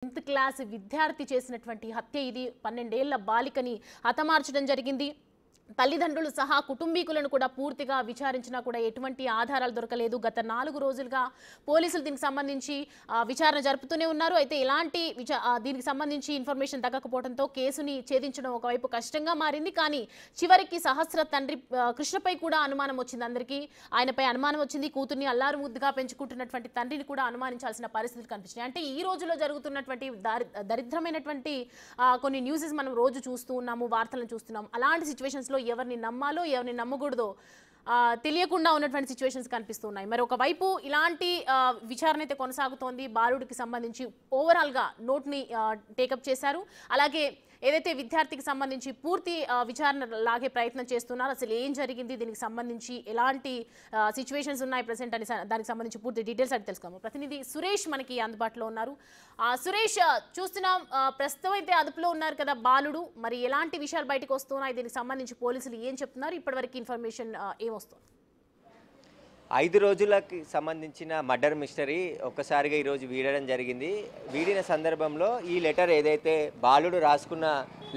10th class విద్యార్థి చేసినటువంటి హత్య ఇది 12 ఏళ్ల బాలికని హతమార్చడం జరిగింది తల్లిదండ్రులు సహా కుటుంబీకులను కూడా పూర్తిగా విచారించినా కూడా ఎటువంటి ఆధారాలు దొరకలేదు గత 4 రోజులుగా పోలీసులు దీనికి సంబంధించి విచారణ జరుపుతూనే ఉన్నారు అయితే ఇలాంటి దీనికి సంబంధించి ఇన్ఫర్మేషన్ దక్కకపోవడంతో కేసుని ఛేదించడం ఒకవైపు కష్టంగా మారింది కానీ చివరికి సహస్ర తండ్రి కృష్ణపై కూడా అనుమానం వచ్చింది అందరికీ ఆయనపై అనుమానం వచ్చింది కూతుర్ని అల్లారు ముద్దుగా పెంచుకుంటున్నటువంటి తండ్రిని కూడా అనుమానించాల్సిన పరిస్థితులు కనిపిస్తున్నాయి అంటే ఈ రోజుల్లో జరుగుతున్నటువంటి దరిద్రమైనటువంటి కొన్ని న్యూసెస్ మనం రోజు చూస్తూ ఉన్నాము వార్తలను చూస్తున్నాం అలాంటి సిచ్యువేషన్స్ లో ఎవరిని నమ్మాలో ఎవరిని నమ్మకూడదో తెలియకుండా ఉన్నటువంటి సిచ్యువేషన్స్ కనిపిస్తున్నాయి మరి ఒకవైపు ఇలాంటి విచారణ అయితే కొనసాగుతోంది బాలుడికి సంబంధించి ఓవరాల్గా నోట్ని టేకప్ చేశారు అలాగే ఏదైతే విద్యార్థికి సంబంధించి పూర్తి విచారణ లాగే ప్రయత్నం చేస్తున్నారు అసలు ఏం జరిగింది దీనికి సంబంధించి ఎలాంటి సిచ్యువేషన్స్ ఉన్నాయి ప్రెసెంట్ అని దానికి సంబంధించి పూర్తి డీటెయిల్స్ అడిగి తెలుసుకోము ప్రతినిధి సురేష్ మనకి అందుబాటులో ఉన్నారు సురేష్ చూస్తున్నాం ప్రస్తుతం అయితే అదుపులో ఉన్నారు కదా బాలుడు మరి ఎలాంటి విషయాలు బయటకు వస్తున్నాయి దీనికి సంబంధించి పోలీసులు ఏం చెప్తున్నారు ఇప్పటివరకు ఇన్ఫర్మేషన్ ఏమొస్తుంది 5 రోజులకి సంబంధించిన మర్డర్ మిస్టరీ ఒక్కసారిగా ఈరోజు వీడడం జరిగింది వీడిన సందర్భంలో ఈ లెటర్ ఏదైతే బాలుడు రాసుకున్న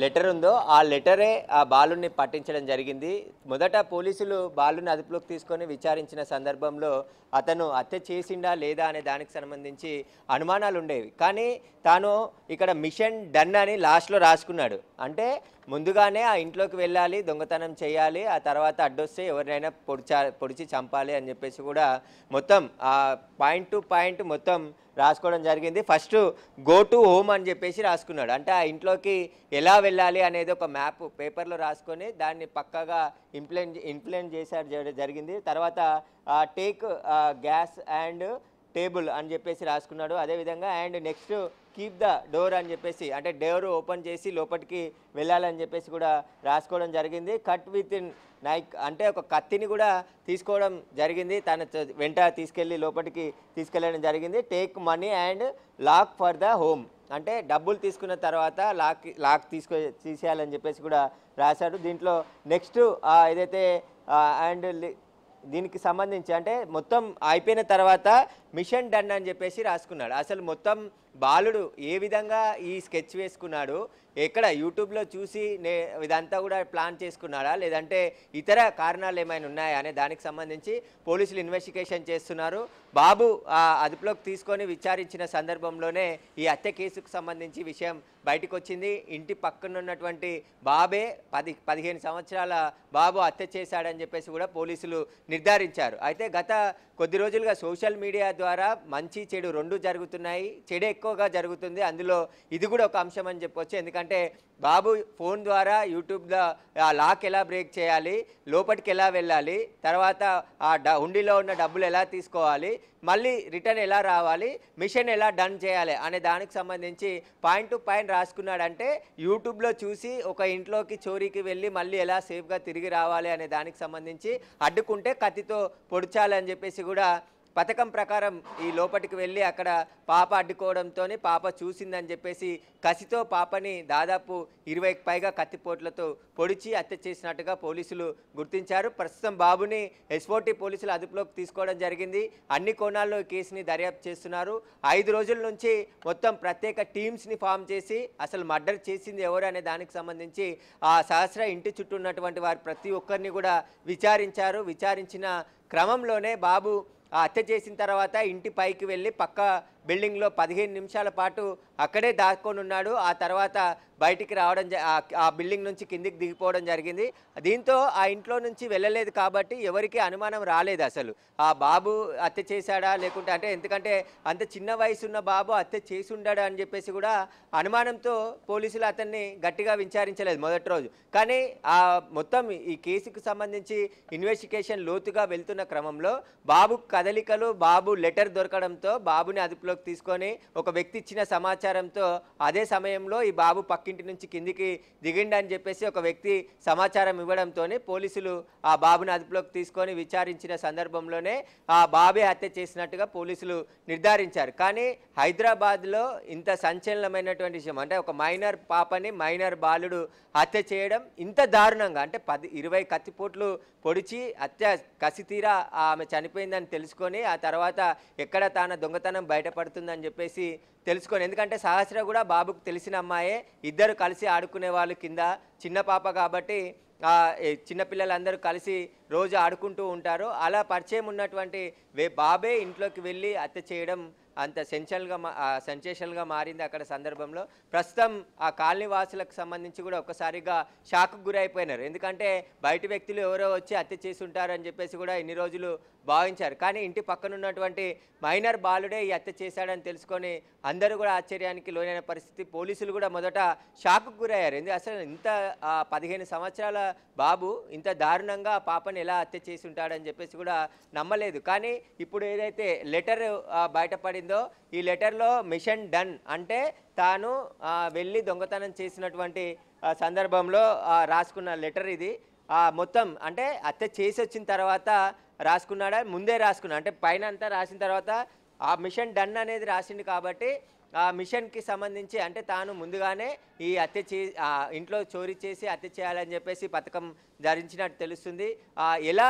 లెటర్ ఉందో ఆ లెటరే ఆ బాలుడిని పట్టించడం జరిగింది మొదట పోలీసులు బాలుడిని అదుపులోకి తీసుకొని విచారించిన సందర్భంలో అతను హత్య చేసిండా లేదా అనే దానికి సంబంధించి అనుమానాలు ఉండేవి కానీ తాను ఇక్కడ మిషన్ డన్ అని లాస్ట్లో రాసుకున్నాడు అంటే ముందుగానే ఆ ఇంట్లోకి వెళ్ళాలి దొంగతనం చేయాలి ఆ తర్వాత అడ్డొస్తే ఎవరినైనా పొడిచి చంపాలి అని చెప్పేసి కూడా మొత్తం ఆ పాయింట్ టు పాయింట్ మొత్తం రాసుకోవడం జరిగింది ఫస్ట్ గో టు హోమ్ అని చెప్పేసి రాసుకున్నాడు అంటే ఆ ఇంట్లోకి ఎలా వెళ్ళాలి అనేది ఒక మ్యాప్ పేపర్లో రాసుకొని దాన్ని పక్కాగా ఇంప్లిమెంట్ చేశాడు జరిగింది తర్వాత టేక్ గ్యాస్ అండ్ టేబుల్ అని చెప్పేసి రాసుకున్నాడు అదేవిధంగా and next keep the door అని చెప్పేసి అంటే డోర్ ఓపెన్ చేసి లోపలికి వెళ్ళాలని చెప్పేసి కూడా రాసుకోవడం జరిగింది కట్ విత్ ఇన్ నైక్ అంటే ఒక కత్తిని కూడా తీసుకోవడం జరిగింది తన వెంట తీసుకెళ్ళి లోపలికి తీసుకెళ్ళడం జరిగింది take money and lock for the home అంటే డబ్బులు తీసుకున్న తర్వాత లాక్ తీసేయాలని చెప్పేసి కూడా రాశాడు దీంట్లో నెక్స్ట్ ఏదైతే అండ్ దీనికి సంబంధించి అంటే మొత్తం అయిపోయిన తర్వాత మిషన్ డన్ అని చెప్పేసి రాసుకున్నాడు అసలు మొత్తం బాలుడు ఏ విధంగా ఈ స్కెచ్ వేసుకున్నాడు ఎక్కడ యూట్యూబ్లో చూసి ఇదంతా కూడా ప్లాన్ చేసుకున్నాడా లేదంటే ఇతర కారణాలు ఏమైనా ఉన్నాయా అనే దానికి సంబంధించి పోలీసులు ఇన్వెస్టిగేషన్ చేస్తున్నారు బాబు అదుపులోకి తీసుకొని విచారించిన సందర్భంలోనే ఈ హత్య కేసుకు సంబంధించి విషయం బయటకు వచ్చింది ఇంటి పక్కన ఉన్నటువంటి బాబే 15 సంవత్సరాల బాబు హత్య చేశాడని చెప్పేసి కూడా పోలీసులు నిర్ధారించారు అయితే గత కొద్ది రోజులుగా సోషల్ మీడియా ద్వారా మంచి చెడు రెండు జరుగుతున్నాయి చెడు ఎక్కువగా జరుగుతుంది అందులో ఇది కూడా ఒక అంశం అని చెప్పొచ్చు ఎందుకంటే బాబు ఫోన్ ద్వారా యూట్యూబ్లో ఆ లాక్ ఎలా బ్రేక్ చేయాలి లోపలికి ఎలా వెళ్ళాలి తర్వాత ఆ హుండీలో ఉన్న డబ్బులు ఎలా తీసుకోవాలి మళ్ళీ రిటర్న్ ఎలా రావాలి మిషన్ ఎలా డన్ చేయాలి అనే దానికి సంబంధించి పాయింట్ టు పాయింట్ రాసుకున్నాడంటే యూట్యూబ్లో చూసి ఒక ఇంట్లోకి చోరీకి వెళ్ళి మళ్ళీ ఎలా సేఫ్గా తిరిగి రావాలి అనే దానికి సంబంధించి అడ్డుకుంటే కత్తితో పొడిచాలి అని చెప్పేసి కూడా పథకం ప్రకారం ఈ లోపలికి వెళ్ళి అక్కడ పాప అడ్డుకోవడంతో పాప చూసిందని చెప్పేసి కసితో పాపని దాదాపు 20కి పైగా కత్తిపోట్లతో పొడిచి హత్య చేసినట్టుగా పోలీసులు గుర్తించారు ప్రస్తుతం బాబుని ఎస్ఓటీ పోలీసులు అదుపులోకి తీసుకోవడం జరిగింది అన్ని కోణాల్లో కేసుని దర్యాప్తు చేస్తున్నారు 5 రోజుల నుంచి మొత్తం ప్రత్యేక టీమ్స్ని ఫామ్ చేసి అసలు మర్డర్ చేసింది ఎవరు అనే దానికి సంబంధించి ఆ సహస్ర ఇంటి చుట్టూ ఉన్నటువంటి వారు ప్రతి ఒక్కరిని కూడా విచారించిన క్రమంలోనే బాబు హత్య చేసిన తర్వాత ఇంటి పైకి వెళ్ళి పక్క బిల్డింగ్లో 15 నిమిషాల పాటు అక్కడే దాక్కొని ఉన్నాడు ఆ తర్వాత బయటికి రావడం ఆ బిల్డింగ్ నుంచి కిందికి దిగిపోవడం జరిగింది దీంతో ఆ ఇంట్లో నుంచి వెళ్ళలేదు కాబట్టి ఎవరికి అనుమానం రాలేదు అసలు ఆ బాబు హత్య చేశాడా లేకుంటే అంటే ఎందుకంటే అంత చిన్న వయసు ఉన్న బాబు హత్య చేసి ఉండడా అని చెప్పేసి కూడా అనుమానంతో పోలీసులు అతన్ని గట్టిగా విచారించలేదు మొదటి రోజు కానీ ఆ మొత్తం ఈ కేసుకు సంబంధించి ఇన్వెస్టిగేషన్ లోతుగా వెళ్తున్న క్రమంలో బాబు కదలికలు బాబు లెటర్ దొరకడంతో బాబుని అదుపులోకి తీసుకొని ఒక వ్యక్తి ఇచ్చిన సమాచారంతో అదే సమయంలో ఈ బాబు పక్కింటి నుంచి కిందికి దిగిండని చెప్పేసి ఒక వ్యక్తి సమాచారం ఇవ్వడంతో పోలీసులు ఆ బాబుని అదుపులోకి తీసుకొని విచారించిన సందర్భంలోనే ఆ బాబే హత్య చేసినట్టుగా పోలీసులు నిర్ధారించారు కానీ హైదరాబాద్లో ఇంత సంచలనమైనటువంటి విషయం అంటే ఒక మైనర్ పాపని మైనర్ బాలుడు హత్య చేయడం ఇంత దారుణంగా అంటే 20 కత్తిపోట్లు పొడిచి హత్య కసితీరా ఆమె చనిపోయిందని తెలుసుకొని ఆ తర్వాత ఎక్కడ తాన దొంగతనం బయటపడ బయటపడుతుందని చెప్పేసి తెలుసుకొని, ఎందుకంటే సహస్ర కూడా బాబుకు తెలిసిన అమ్మాయే, ఇద్దరు కలిసి ఆడుకునే వాళ్ళు కింద, చిన్న పాప కాబట్టి చిన్నపిల్లలందరూ కలిసి రోజు ఆడుకుంటూ ఉంటారు. అలా పరిచయం ఉన్నటువంటి బాబే ఇంట్లోకి వెళ్ళి హత్య చేయడం అంత సెన్సేషనల్గా మారింది అక్కడ సందర్భంలో. ప్రస్తుతం ఆ కాలనీ వాసులకు సంబంధించి కూడా ఒక్కసారిగా షాక్కు గురైపోయినారు. ఎందుకంటే బయట వ్యక్తులు ఎవరో వచ్చి హత్య చేసి ఉంటారని చెప్పేసి కూడా ఇన్ని రోజులు భావించారు. కానీ ఇంటి పక్కన ఉన్నటువంటి మైనర్ బాలుడే ఈ హత్య చేశాడని తెలుసుకొని అందరూ కూడా ఆశ్చర్యానికి లోనైన పరిస్థితి. పోలీసులు కూడా మొదట షాక్కు గురయ్యారు. అసలు ఇంత 15 సంవత్సరాల బాబు ఇంత దారుణంగా పాపని ఎలా హత్య చేసి ఉంటాడని చెప్పేసి కూడా నమ్మలేదు. కానీ ఇప్పుడు ఏదైతే లెటర్ బయటపడిందో, ఈ లెటర్లో మిషన్ డన్ అంటే తాను వెళ్ళి దొంగతనం చేసినటువంటి సందర్భంలో రాసుకున్న లెటర్ ఇది. మొత్తం అంటే హత్య చేసి వచ్చిన తర్వాత రాసుకున్నాడా, ముందే రాసుకున్నా అంటే పైన అంతా రాసిన తర్వాత ఆ మిషన్ డన్ అనేది రాసింది కాబట్టి ఆ మిషన్కి సంబంధించి అంటే తాను ముందుగానే ఈ హత్య ఇంట్లో చోరీ చేసి హత్య చేయాలని చెప్పేసి పథకం ధరించినట్టు తెలుస్తుంది. ఎలా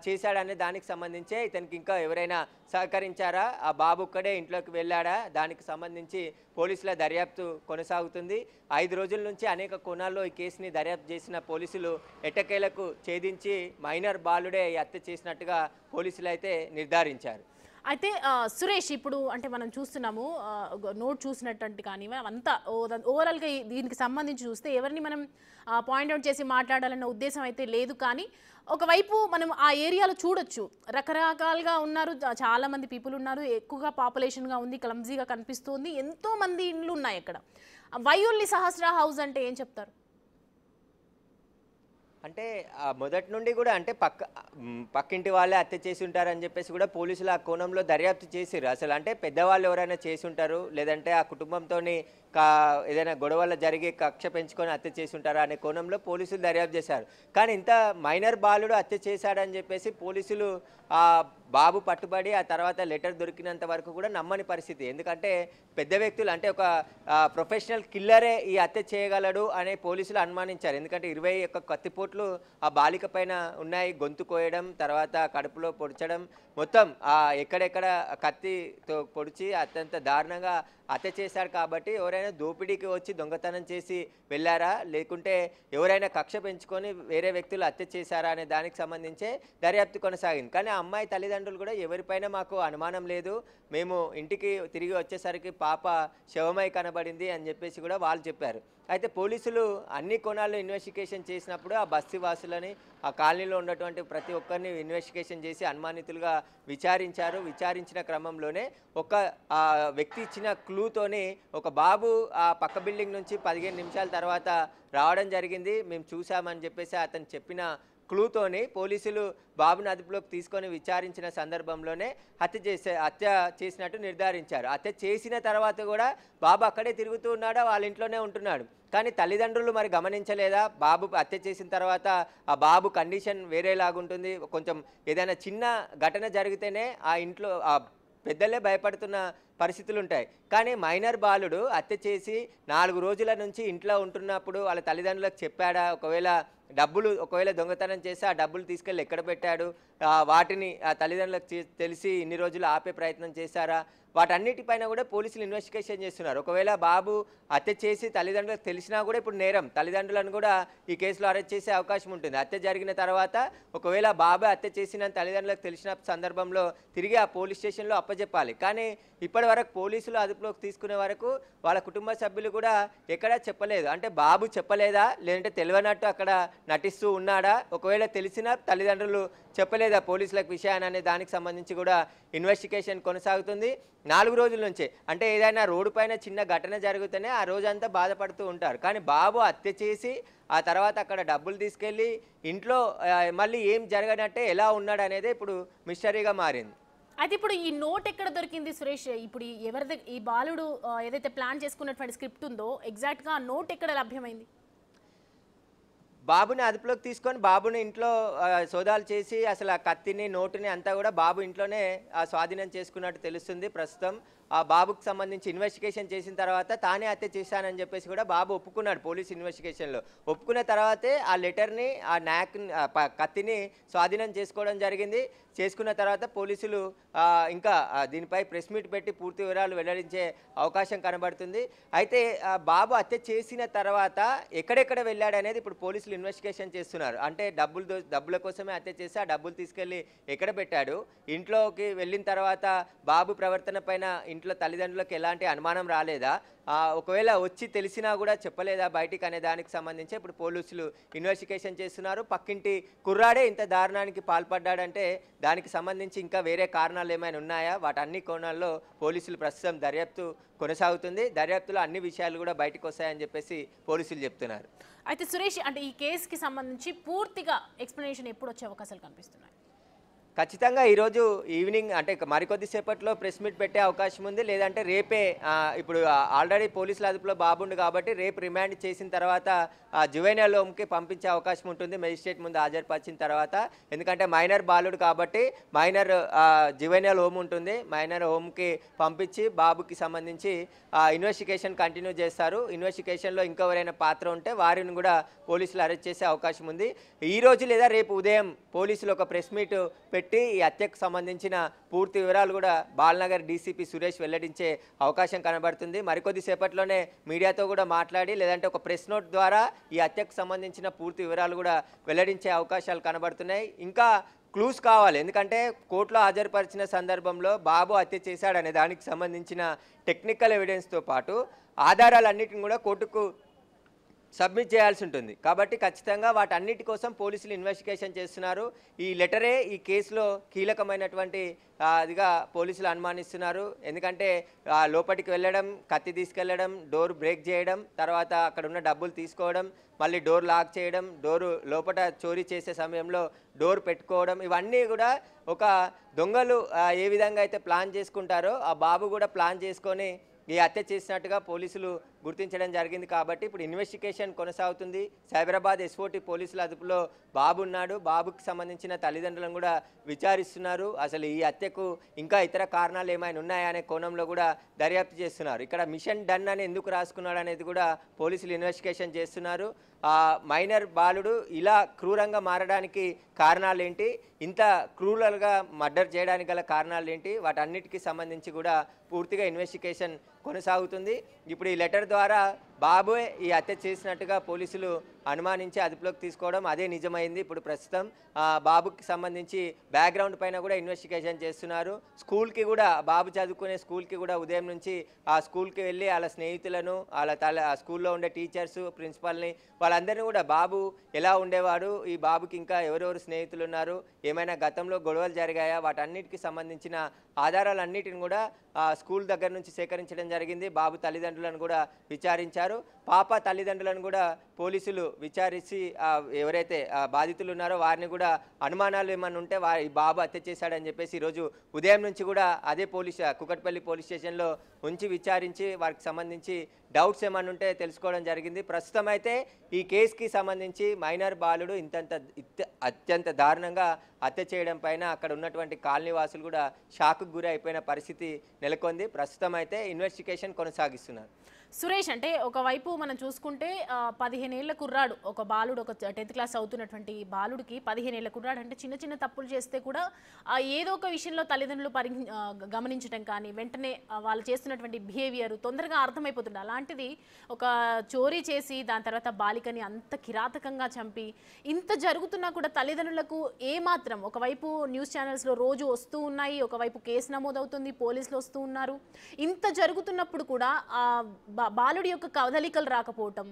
చేశాడనే దానికి సంబంధించే ఇతనికి ఇంకా ఎవరైనా సహకరించారా, ఆ బాబు ఒక్కడే ఇంట్లోకి వెళ్ళాడా, దానికి సంబంధించి పోలీసుల దర్యాప్తు కొనసాగుతుంది. 5 రోజుల నుంచి అనేక కోణాల్లో ఈ కేసుని దర్యాప్తు చేసిన పోలీసులు ఎట్టకేలకు ఛేదించి మైనర్ బాలుడే ఈ హత్య చేసినట్టుగా పోలీసులు అయితే నిర్ధారించారు. అయితే సురేష్, ఇప్పుడు అంటే మనం చూస్తున్నాము నోట్ చూసినట్టు కానీ అంతా ఓవరాల్గా దీనికి సంబంధించి చూస్తే ఎవరిని మనం పాయింట్అవుట్ చేసి మాట్లాడాలన్న ఉద్దేశం అయితే లేదు. కానీ ఒకవైపు మనం ఆ ఏరియాలో చూడొచ్చు, రకరకాలుగా ఉన్నారు, చాలామంది పీపుల్ ఉన్నారు, ఎక్కువగా పాపులేషన్గా ఉంది, క్లమ్జీగా కనిపిస్తుంది, ఎంతోమంది ఇండ్లు ఉన్నాయి అక్కడ. వై ఓన్లీ సహస్ర హౌస్ అంటే ఏం చెప్తారు? అంటే మొదటి నుండి కూడా అంటే పక్కింటి వాళ్ళే హత్య చేసి ఉంటారని చెప్పేసి కూడా పోలీసులు ఆ కోణంలో దర్యాప్తు చేసిరు. అసలు అంటే పెద్దవాళ్ళు ఎవరైనా చేసి ఉంటారు, లేదంటే ఆ కుటుంబంతో ఏదైనా గొడవల జరిగి కక్ష పెంచుకొని హత్య చేసి ఉంటారా అనే కోణంలో పోలీసులు దర్యాప్తు చేశారు. కానీ ఇంత మైనర్ బాలుడు హత్య చేశాడని చెప్పేసి పోలీసులు బాబు పట్టుబడి ఆ తర్వాత లెటర్ దొరికినంత వరకు కూడా నమ్మని పరిస్థితి. ఎందుకంటే పెద్ద వ్యక్తులు అంటే ఒక ప్రొఫెషనల్ కిల్లరే ఈ హత్య చేయగలడు అనే పోలీసులు అనుమానించారు. ఎందుకంటే 21 కత్తిపోట్లు ఆ బాలిక పైన ఉన్నాయి, గొంతు కోయడం, తర్వాత కడుపులో పొడిచడం, మొత్తం ఎక్కడెక్కడ కత్తితో పొడిచి అత్యంత దారుణంగా హత్య చేశారు. కాబట్టి ఎవరైనా దోపిడీకి వచ్చి దొంగతనం చేసి వెళ్ళారా, లేకుంటే ఎవరైనా కక్ష పెంచుకొని వేరే వ్యక్తులు హత్య చేశారా అనే దానికి సంబంధించే దర్యాప్తు కొనసాగింది. కానీ ఆ అమ్మాయి తల్లిదండ్రులు కూడా ఎవరిపైన మాకు అనుమానం లేదు, మేము ఇంటికి తిరిగి వచ్చేసరికి పాప శవమై కనబడింది అని చెప్పేసి కూడా వాళ్ళు చెప్పారు. అయితే పోలీసులు అన్ని కోణాల్లో ఇన్వెస్టిగేషన్ చేసినప్పుడు ఆ బస్తీ వాసులని, ఆ కాలనీలో ఉన్నటువంటి ప్రతి ఒక్కరిని ఇన్వెస్టిగేషన్ చేసి అనుమానితులుగా విచారించారు. విచారించిన క్రమంలోనే ఒక వ్యక్తి ఇచ్చిన క్లూతోని ఒక బాబు ఆ పక్క బిల్డింగ్ నుంచి 15 నిమిషాల తర్వాత రావడం జరిగింది, మేము చూసామని చెప్పేసి అతను చెప్పిన క్లూతోని పోలీసులు బాబుని అదుపులోకి తీసుకొని విచారించిన సందర్భంలోనే హత్య చేసినట్టు నిర్ధారించారు. హత్య చేసిన తర్వాత కూడా బాబు అక్కడే తిరుగుతూ ఉన్నాడా, వాళ్ళ ఇంట్లోనే ఉంటున్నాడు. కానీ తల్లిదండ్రులు మరి గమనించలేదా, బాబు హత్య చేసిన తర్వాత ఆ బాబు కండిషన్ వేరేలాగుంటుంది, కొంచెం ఏదైనా చిన్న ఘటన జరిగితేనే ఆ ఇంట్లో పెద్దలే భయపడుతున్న పరిస్థితులు ఉంటాయి. కానీ మైనర్ బాలుడు హత్య చేసి 4 రోజుల నుంచి ఇంట్లో ఉంటున్నప్పుడు వాళ్ళ తల్లిదండ్రులకు చెప్పాడా, ఒకవేళ దొంగతనం చేసి ఆ డబ్బులు తీసుకెళ్ళి ఎక్కడ పెట్టాడు, వాటిని ఆ తల్లిదండ్రులకు తెలిసి ఇన్ని రోజులు ఆపే ప్రయత్నం చేశారా, వాటన్నిటిపైన కూడా పోలీసులు ఇన్వెస్టిగేషన్ చేస్తున్నారు. ఒకవేళ బాబు హత్య చేసి తల్లిదండ్రులకు తెలిసినా కూడా ఇప్పుడు నేరం, తల్లిదండ్రులను కూడా ఈ కేసులో అరెస్ట్ చేసే అవకాశం ఉంటుంది. హత్య జరిగిన తర్వాత ఒకవేళ బాబు హత్య చేసిన తల్లిదండ్రులకు తెలిసిన సందర్భంలో తిరిగి ఆ పోలీస్ స్టేషన్లో అప్పచెప్పాలి. కానీ ఇప్పటి వరకు పోలీసులు అదుపులోకి తీసుకునే వరకు వాళ్ళ కుటుంబ సభ్యులు కూడా ఎక్కడా చెప్పలేదు. అంటే బాబు చెప్పలేదా, లేదంటే తెలియనట్టు అక్కడ నటిస్తూ ఉన్నాడా, ఒకవేళ తెలిసినా తల్లిదండ్రులు చెప్పలేదా పోలీసులకు విషయాన్ని అనే దానికి సంబంధించి కూడా ఇన్వెస్టిగేషన్ కొనసాగుతుంది. 4 రోజుల నుంచి అంటే ఏదైనా రోడ్డు పైన చిన్న ఘటన జరిగితేనే ఆ రోజంతా బాధపడుతూ ఉంటారు. కానీ బాబు హత్య చేసి ఆ తర్వాత అక్కడ డబ్బులు తీసుకెళ్ళి ఇంట్లో మళ్ళీ ఏం జరగనట్టే ఎలా ఉన్నాడు అనేది ఇప్పుడు మిస్టరీగా మారింది. అయితే ఇప్పుడు ఈ నోట్ ఎక్కడ దొరికింది సురేష్? ఇప్పుడు ఈ బాలుడు ఏదైతే ప్లాన్ చేసుకున్నటువంటి స్క్రిప్ట్ ఉందో ఎగ్జాక్ట్గా ఆ నోట్ ఎక్కడ లభ్యమైంది? బాబుని అదుపులోకి తీసుకొని బాబుని ఇంట్లో సోదాలు చేసి అసలు ఆ కత్తిని, నోటుని అంతా కూడా బాబు ఇంట్లోనే స్వాధీనం చేసుకున్నట్టు తెలుస్తుంది. ప్రస్తుతం ఆ బాబుకి సంబంధించి ఇన్వెస్టిగేషన్ చేసిన తర్వాత తానే హత్య చేశానని చెప్పేసి కూడా బాబు ఒప్పుకున్నాడు పోలీస్ ఇన్వెస్టిగేషన్లో. ఒప్పుకున్న తర్వాతే ఆ లెటర్ని, ఆ కత్తిని స్వాధీనం చేసుకోవడం జరిగింది. చేసుకున్న తర్వాత పోలీసులు ఇంకా దీనిపై ప్రెస్ మీట్ పెట్టి పూర్తి వివరాలు వెల్లడించే అవకాశం కనబడుతుంది. అయితే బాబు హత్య చేసిన తర్వాత ఎక్కడెక్కడ వెళ్ళాడనేది ఇప్పుడు పోలీసులు ఇన్వెస్టిగేషన్ చేస్తున్నారు. అంటే డబ్బుల కోసమే హత్య చేసి ఆ డబ్బులు తీసుకెళ్ళి ఎక్కడ పెట్టాడు, ఇంట్లోకి వెళ్ళిన తర్వాత బాబు ప్రవర్తన పైన ఇంట్లో తల్లిదండ్రులకు ఎలాంటి అనుమానం రాలేదా, ఒకవేళ వచ్చి తెలిసినా కూడా చెప్పలేదా బయటికి అనే దానికి సంబంధించి ఇప్పుడు పోలీసులు ఇన్వెస్టిగేషన్ చేస్తున్నారు. పక్కింటి కుర్రాడే ఇంత దారుణానికి పాల్పడ్డాడంటే దానికి సంబంధించి ఇంకా వేరే కారణాలు ఏమైనా ఉన్నాయా, వాటన్ని కోణాల్లో పోలీసులు ప్రస్తుతం దర్యాప్తు కొనసాగుతుంది. దర్యాప్తులో అన్ని విషయాలు కూడా బయటకు వస్తాయని చెప్పేసి పోలీసులు చెప్తున్నారు. అయితే సురేష్, అంటే ఈ కేసుకి సంబంధించి పూర్తిగా ఎక్స్ప్లెనేషన్ ఎప్పుడు వచ్చే అవకాశాలు కనిపిస్తున్నాయి? ఖచ్చితంగా ఈరోజు ఈవినింగ్ అంటే మరికొద్ది సేపట్లో ప్రెస్ మీట్ పెట్టే అవకాశం ఉంది. లేదంటే రేపే ఇప్పుడు ఆల్రెడీ పోలీసుల అదుపులో బాబుండు కాబట్టి రేపు రిమాండ్ చేసిన తర్వాత జువెనైల్ హోమ్కి పంపించే అవకాశం ఉంటుంది మెజిస్ట్రేట్ ముందు హాజరుపరిచిన తర్వాత. ఎందుకంటే మైనర్ బాలుడు కాబట్టి మైనర్ జువెనైల్ హోమ్ ఉంటుంది. మైనర్ హోమ్కి పంపించి బాబుకి సంబంధించి ఇన్వెస్టిగేషన్ కంటిన్యూ చేస్తారు. ఇన్వెస్టిగేషన్లో ఇంకెవరైనా పాత్ర ఉంటే వారిని కూడా పోలీసులు అరెస్ట్ చేసే అవకాశం ఉంది. ఈరోజు లేదా రేపు ఉదయం పోలీసులు ఒక ప్రెస్ మీట్ పెట్టి ఈ హత్యకు సంబంధించిన పూర్తి వివరాలు కూడా బాలనగర్ డీసీపీ సురేష్ వెల్లడించే అవకాశం కనబడుతుంది. మరికొద్ది సేపట్లోనే మీడియాతో కూడా మాట్లాడి లేదంటే ఒక ప్రెస్ నోట్ ద్వారా ఈ హత్యకు సంబంధించిన పూర్తి వివరాలు కూడా వెల్లడించే అవకాశాలు కనబడుతున్నాయి. ఇంకా క్లూస్ కావాలి, ఎందుకంటే కోర్టులో హాజరుపరిచిన సందర్భంలో బాబు హత్య చేశాడనే దానికి సంబంధించిన టెక్నికల్ ఎవిడెన్స్తో పాటు ఆధారాలన్నిటిని కూడా కోర్టుకు సబ్మిట్ చేయాల్సి ఉంటుంది. కాబట్టి ఖచ్చితంగా వాటన్నిటి కోసం పోలీసులు ఇన్వెస్టిగేషన్ చేస్తున్నారు. ఈ లెటరే ఈ కేసులో కీలకమైనటువంటి అదిగా పోలీసులు అనుమానిస్తున్నారు. ఎందుకంటే లోపలికి వెళ్ళడం, కత్తి తీసుకెళ్లడం, డోర్ బ్రేక్ చేయడం, తర్వాత అక్కడ ఉన్న డబ్బులు తీసుకోవడం, మళ్ళీ డోర్ లాక్ చేయడం, డోరు లోపల చోరీ చేసే సమయంలో డోర్ పెట్టుకోవడం, ఇవన్నీ కూడా ఒక దొంగలు ఏ విధంగా అయితే ప్లాన్ చేసుకుంటారో ఆ బాబు కూడా ప్లాన్ చేసుకొని ఈ హత్య చేసినట్టుగా పోలీసులు గుర్తించడం జరిగింది. కాబట్టి ఇప్పుడు ఇన్వెస్టిగేషన్ కొనసాగుతుంది. సైబరాబాద్ ఎస్ఓటీ పోలీసుల అదుపులో బాబు ఉన్నాడు. బాబుకి సంబంధించిన తల్లిదండ్రులను కూడా విచారిస్తున్నారు. అసలు ఈ హత్యకు ఇంకా ఇతర కారణాలు ఏమైనా ఉన్నాయా అనే కోణంలో కూడా దర్యాప్తు చేస్తున్నారు. ఇక్కడ మిషన్ డన్ అని ఎందుకు రాసుకున్నాడు అనేది కూడా పోలీసులు ఇన్వెస్టిగేషన్ చేస్తున్నారు. మైనర్ బాలుడు ఇలా క్రూరంగా మారడానికి కారణాలు ఏంటి, ఇంత క్రూరల్గా మర్డర్ చేయడానికి గల కారణాలు ఏంటి, వాటన్నిటికీ సంబంధించి కూడా పూర్తిగా ఇన్వెస్టిగేషన్ కొనసాగుతుంది. ఇప్పుడు ఈ లెటర్ ద్వారా బాబే ఈ హత్య చేసినట్టుగా పోలీసులు అనుమానించి అదుపులోకి తీసుకోవడం అదే నిజమైంది. ఇప్పుడు ప్రస్తుతం బాబుకి సంబంధించి బ్యాక్గ్రౌండ్ పైన కూడా ఇన్వెస్టిగేషన్ చేస్తున్నారు. స్కూల్కి కూడా బాబు చదువుకునే స్కూల్కి కూడా ఉదయం నుంచి ఆ స్కూల్కి వెళ్ళి వాళ్ళ స్నేహితులను, ఆ స్కూల్లో ఉండే టీచర్స్, ప్రిన్సిపల్ని, వాళ్ళందరినీ కూడా బాబు ఎలా ఉండేవాడు, ఈ బాబుకి ఇంకా ఎవరెవరు స్నేహితులు ఉన్నారు, ఏమైనా గతంలో గొడవలు జరిగాయా, వాటన్నిటికి సంబంధించిన ఆధారాలన్నిటిని కూడా స్కూల్ దగ్గర నుంచి సేకరించడం జరిగింది. బాబు తల్లిదండ్రులను కూడా విచారించారు. పాప తల్లిదండ్రులను కూడా పోలీసులు విచారించి ఎవరైతే బాధితులు ఉన్నారో వారిని కూడా అనుమానాలు ఏమన్నా ఉంటే ఈ బాబు హత్య చేశాడని చెప్పేసి ఈరోజు ఉదయం నుంచి కూడా అదే కుకట్పల్లి పోలీస్ స్టేషన్లో ఉంచి విచారించి వారికి సంబంధించి డౌట్స్ ఏమన్నా ఉంటే తెలుసుకోవడం జరిగింది. ప్రస్తుతం అయితే ఈ కేసుకి సంబంధించి మైనర్ బాలుడు అత్యంత దారుణంగా హత్య చేయడం పైన అక్కడ ఉన్నటువంటి కాలనీ వాసులు కూడా షాక్కు గురి అయిపోయిన పరిస్థితి నెలకొంది. ప్రస్తుతం అయితే ఇన్వెస్టిగేషన్ కొనసాగిస్తున్నారు. సురేష్, అంటే ఒకవైపు మనం చూసుకుంటే 15 ఏళ్ల కుర్రాడు, ఒక బాలుడు, ఒక 10th క్లాస్ అవుతున్నటువంటి బాలుడికి 15 ఏళ్ల కుర్రాడు అంటే చిన్న చిన్న తప్పులు చేస్తే కూడా ఏదో ఒక విషయంలో తల్లిదండ్రులు గమనించడం కానీ వెంటనే వాళ్ళు చేస్తున్నటువంటి బిహేవియర్ తొందరగా అర్థమైపోతుంది. అలాంటిది ఒక చోరీ చేసి దాని తర్వాత బాలికని అంత కిరాతకంగా చంపి ఇంత జరుగుతున్నా కూడా తల్లిదండ్రులకు ఏమాత్రం, ఒకవైపు న్యూస్ ఛానల్స్లో రోజు వస్తూ ఉన్నాయి, ఒకవైపు కేసు నమోదవుతుంది, పోలీసులు వస్తూ ఉన్నారు, ఇంత జరుగుతున్నప్పుడు కూడా బాలుడి యొక్క కదలికలు రాకపోవటం,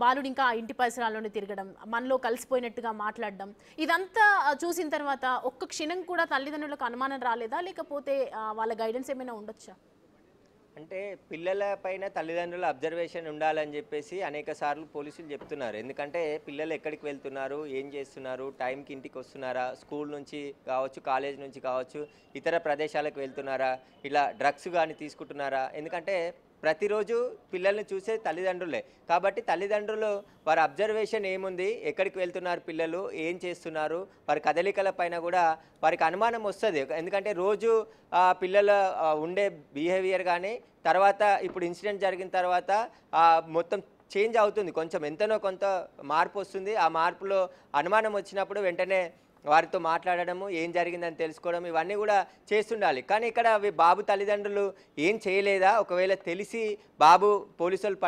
బాలుడు ఇంకా ఇంటి పరిసరాల్లోనే తిరగడం, మనలో కలిసిపోయినట్టుగా మాట్లాడడం, ఇదంతా చూసిన తర్వాత ఒక్క క్షణం కూడా తల్లిదండ్రులకు అనుమానం రాలేదా, లేకపోతే వాళ్ళ గైడెన్స్ ఏమైనా ఉండొచ్చా? అంటే పిల్లల పైన తల్లిదండ్రుల అబ్జర్వేషన్ ఉండాలని చెప్పేసి అనేక సార్లు పోలీసులు చెప్తున్నారు. ఎందుకంటే పిల్లలు ఎక్కడికి వెళ్తున్నారు, ఏం చేస్తున్నారు, టైంకి ఇంటికి వస్తున్నారా, స్కూల్ నుంచి కావచ్చు, కాలేజ్ నుంచి కావచ్చు, ఇతర ప్రదేశాలకు వెళ్తున్నారా, ఇలా డ్రగ్స్ కానీ తీసుకుంటున్నారా, ఎందుకంటే ప్రతిరోజు పిల్లల్ని చూసే తల్లిదండ్రులే. కాబట్టి తల్లిదండ్రులు వారి అబ్జర్వేషన్ ఏముంది, ఎక్కడికి వెళ్తున్నారు పిల్లలు, ఏం చేస్తున్నారు, వారి కదలికల పైన కూడా వారికి అనుమానం వస్తుంది. ఎందుకంటే రోజు పిల్లల ఉండే బిహేవియర్ కానీ తర్వాత ఇప్పుడు ఇన్సిడెంట్ జరిగిన తర్వాత మొత్తం చేంజ్ అవుతుంది. కొంచెం ఎంతనో కొంత మార్పు వస్తుంది. ఆ మార్పులో అనుమానం వచ్చినప్పుడు వెంటనే వారితో మాట్లాడడము, ఏం జరిగిందని తెలుసుకోవడం, ఇవన్నీ కూడా చేస్తుండాలి. కానీ ఇక్కడ బాబు తల్లిదండ్రులు ఏం చేయలేదా? ఒకవేళ తెలిసి బాబు పోలీసులు